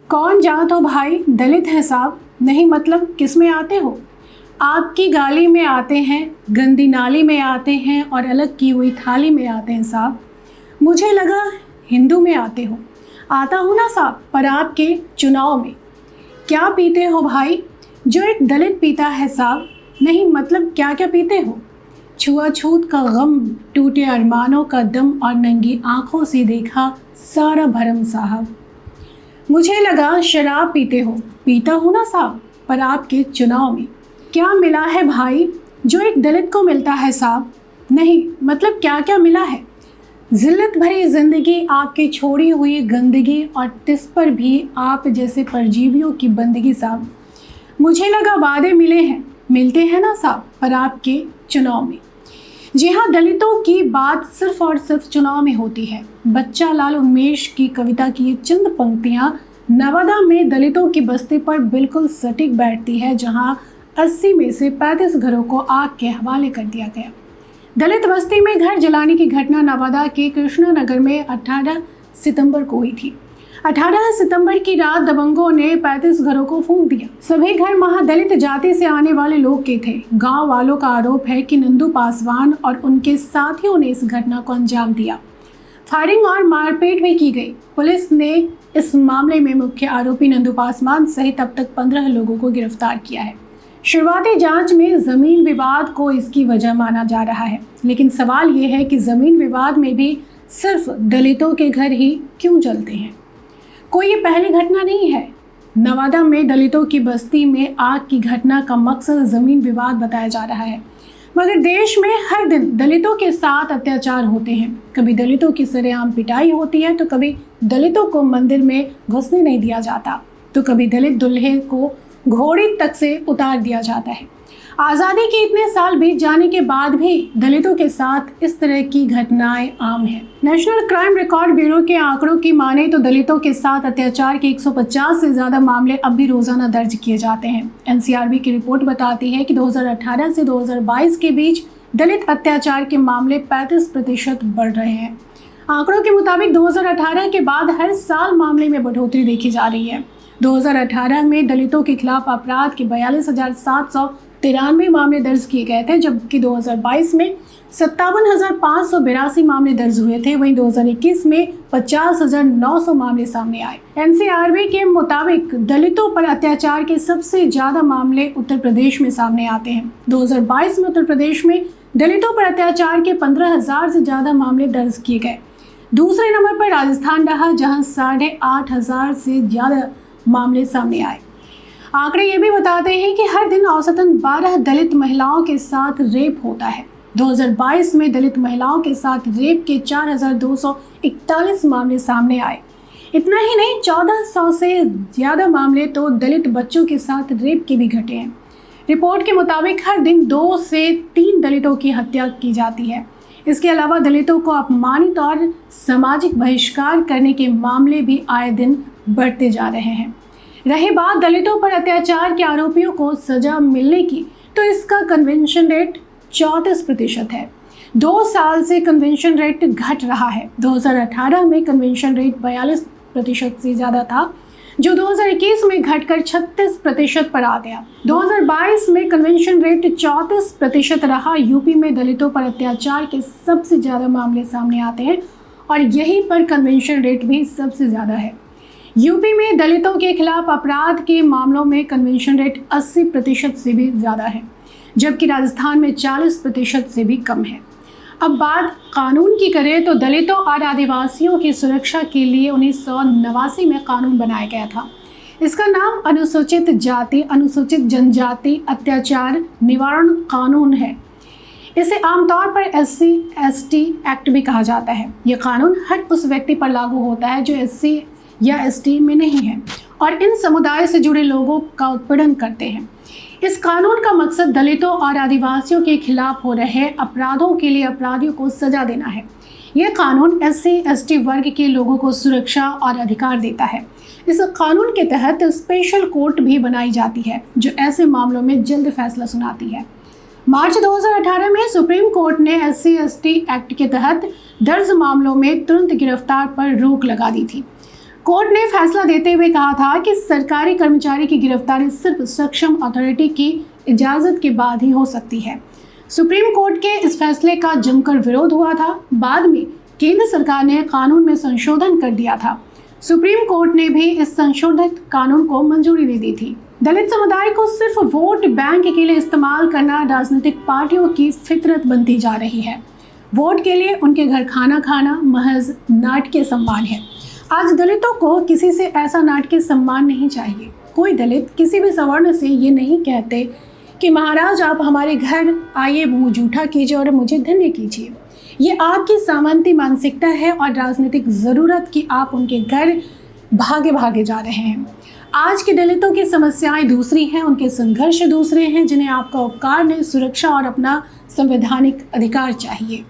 कौन जात हो भाई, दलित है साहब, नहीं मतलब किस में आते हो। आपकी गाली में आते हैं, गंदी नाली में आते हैं और अलग की हुई थाली में आते हैं साहब। मुझे लगा हिंदू में आते हो। आता हूँ ना साहब, पर आपके चुनाव में क्या पीते हो भाई, जो एक दलित पीता है साहब। नहीं मतलब क्या क्या पीते हो। छुआछूत का गम, टूटे अरमानों का दम और नंगी आंखों से देखा सारा भरम साहब। मुझे लगा शराब पीते हो। पीता हूँ ना साहब, पर आपके चुनाव में क्या मिला है भाई, जो एक दलित को मिलता है साहब। नहीं मतलब क्या क्या मिला है। जिल्लत भरी जिंदगी, आपकी छोड़ी हुई गंदगी और तिस पर भी आप जैसे परजीवियों की बंदगी साहब। मुझे लगा वादे मिले हैं, मिलते हैं ना साहब, पर आपके चुनाव में। जी हाँ, दलितों की बात सिर्फ और सिर्फ चुनाव में होती है। बच्चा लाल उमेश की कविता की ये चंद पंक्तियां नवादा में दलितों की बस्ती पर बिल्कुल सटीक बैठती है, जहां 80 में से 35 घरों को आग के हवाले कर दिया गया। दलित बस्ती में घर जलाने की घटना नवादा के कृष्णा नगर में 18 सितंबर को हुई थी। 18 सितंबर की रात दबंगों ने 35 घरों को फूंक दिया। सभी घर महादलित जाति से आने वाले लोग के थे। गांव वालों का आरोप है कि नंदू पासवान और उनके साथियों ने इस घटना को अंजाम दिया। फायरिंग और मारपीट भी की गई। पुलिस ने इस मामले में मुख्य आरोपी नंदू पासवान सहित अब तक 15 लोगों को गिरफ्तार किया है। शुरुआती जांच में जमीन विवाद को इसकी वजह माना जा रहा है, लेकिन सवाल ये है कि जमीन विवाद में भी सिर्फ दलितों के घर ही क्यों जलते हैं। कोई ये पहली घटना नहीं है। नवादा में दलितों की बस्ती में आग की घटना का मकसद जमीन विवाद बताया जा रहा है, मगर देश में हर दिन दलितों के साथ अत्याचार होते हैं। कभी दलितों की सरेआम पिटाई होती है, तो कभी दलितों को मंदिर में घुसने नहीं दिया जाता, तो कभी दलित दूल्हे को घोड़ी तक से उतार दिया जाता है। आज़ादी के इतने साल बीत जाने के बाद भी दलितों के साथ इस तरह की घटनाएं आम हैं। नेशनल क्राइम रिकॉर्ड ब्यूरो के आंकड़ों की माने तो दलितों के साथ अत्याचार के 150 से ज्यादा मामले अब भी रोजाना दर्ज किए जाते हैं। एनसीआरबी की रिपोर्ट बताती है कि 2018 से 2022 के बीच दलित अत्याचार के मामले 35% बढ़ रहे हैं। आंकड़ों के मुताबिक 2018 के बाद हर साल मामले में बढ़ोतरी देखी जा रही है। 2018 में दलितों के खिलाफ अपराध के 42,793 मामले दर्ज किए गए थे, जबकि 2022 में 57,582 मामले दर्ज हुए थे। वहीं 2021 में 50,900 मामले सामने आए। एनसीआरबी के मुताबिक दलितों पर अत्याचार के सबसे ज्यादा मामले उत्तर प्रदेश में सामने आते हैं। 2022 में उत्तर प्रदेश में दलितों पर अत्याचार के 15,000 से ज्यादा मामले दर्ज किए गए। दूसरे नंबर पर राजस्थान रहा, जहां 8,500 से ज्यादा मामले सामने आए। आंकड़े ये भी बताते हैं कि हर दिन औसतन 12 दलित महिलाओं के साथ रेप होता है। 2022 में दलित महिलाओं के साथ रेप के 4,241 मामले सामने आए। इतना ही नहीं, 1400 से ज्यादा मामले तो दलित बच्चों के साथ रेप के भी घटे हैं। रिपोर्ट के मुताबिक हर दिन 2 से 3 दलितों की हत्या की जाती है। इसके अलावा दलितों को अपमानित और सामाजिक बहिष्कार करने के मामले भी आए दिन बढ़ते जा रहे हैं। रही बात दलितों पर अत्याचार के आरोपियों को सजा मिलने की, तो इसका कन्वेंशन रेट 34% है। 2 साल से कन्वेंशन रेट घट रहा है। 2018 में कन्वेंशन रेट 42% से ज़्यादा था, जो 2021 में घटकर 36% पर आ गया। 2022 में कन्वेंशन रेट 34% रहा। यूपी में दलितों पर अत्याचार के सबसे ज़्यादा मामले सामने आते हैं और यहीं पर कन्वेंशन रेट भी सबसे ज़्यादा है। यूपी में दलितों के खिलाफ अपराध के मामलों में कन्वेंशन रेट 80% से भी ज़्यादा है, जबकि राजस्थान में 40% से भी कम है। अब बात कानून की करें तो दलितों और आदिवासियों की सुरक्षा के लिए 1989 में कानून बनाया गया था। इसका नाम अनुसूचित जाति अनुसूचित जनजाति अत्याचार निवारण कानून है। इसे आमतौर पर SC/ST एक्ट भी कहा जाता है। यह कानून हर उस व्यक्ति पर लागू होता है जो SC या ST में नहीं है और इन समुदाय से जुड़े लोगों का उत्पीड़न करते हैं। इस कानून का मकसद दलितों और आदिवासियों के खिलाफ हो रहे अपराधों के लिए अपराधियों को सजा देना है। यह कानून SC/ST वर्ग के लोगों को सुरक्षा और अधिकार देता है। इस कानून के तहत स्पेशल कोर्ट भी बनाई जाती है, जो ऐसे मामलों में जल्द फैसला सुनाती है। मार्च 2018 में सुप्रीम कोर्ट ने SC/ST एक्ट के तहत दर्ज मामलों में तुरंत गिरफ्तार पर रोक लगा दी थी। कोर्ट ने फैसला देते हुए कहा था कि सरकारी कर्मचारी की गिरफ्तारी सिर्फ सक्षम अथॉरिटी की इजाज़त के बाद ही हो सकती है। सुप्रीम कोर्ट के इस फैसले का जमकर विरोध हुआ था। बाद में केंद्र सरकार ने कानून में संशोधन कर दिया था। सुप्रीम कोर्ट ने भी इस संशोधित कानून को मंजूरी दे दी थी। दलित समुदाय को सिर्फ वोट बैंक के लिए इस्तेमाल करना राजनीतिक पार्टियों की फितरत बनती जा रही है। वोट के लिए उनके घर खाना खाना महज नाटकीय सम्मान है। आज दलितों को किसी से ऐसा नाटकीय सम्मान नहीं चाहिए। कोई दलित किसी भी सवर्ण से ये नहीं कहते कि महाराज आप हमारे घर आइए, मुँह जूठा कीजिए और मुझे धन्य कीजिए। ये आपकी सामंती मानसिकता है और राजनीतिक ज़रूरत कि आप उनके घर भागे भागे जा रहे हैं। आज के दलितों की समस्याएं दूसरी हैं, उनके संघर्ष दूसरे हैं, जिन्हें आपका उपकार नहीं, सुरक्षा और अपना संवैधानिक अधिकार चाहिए।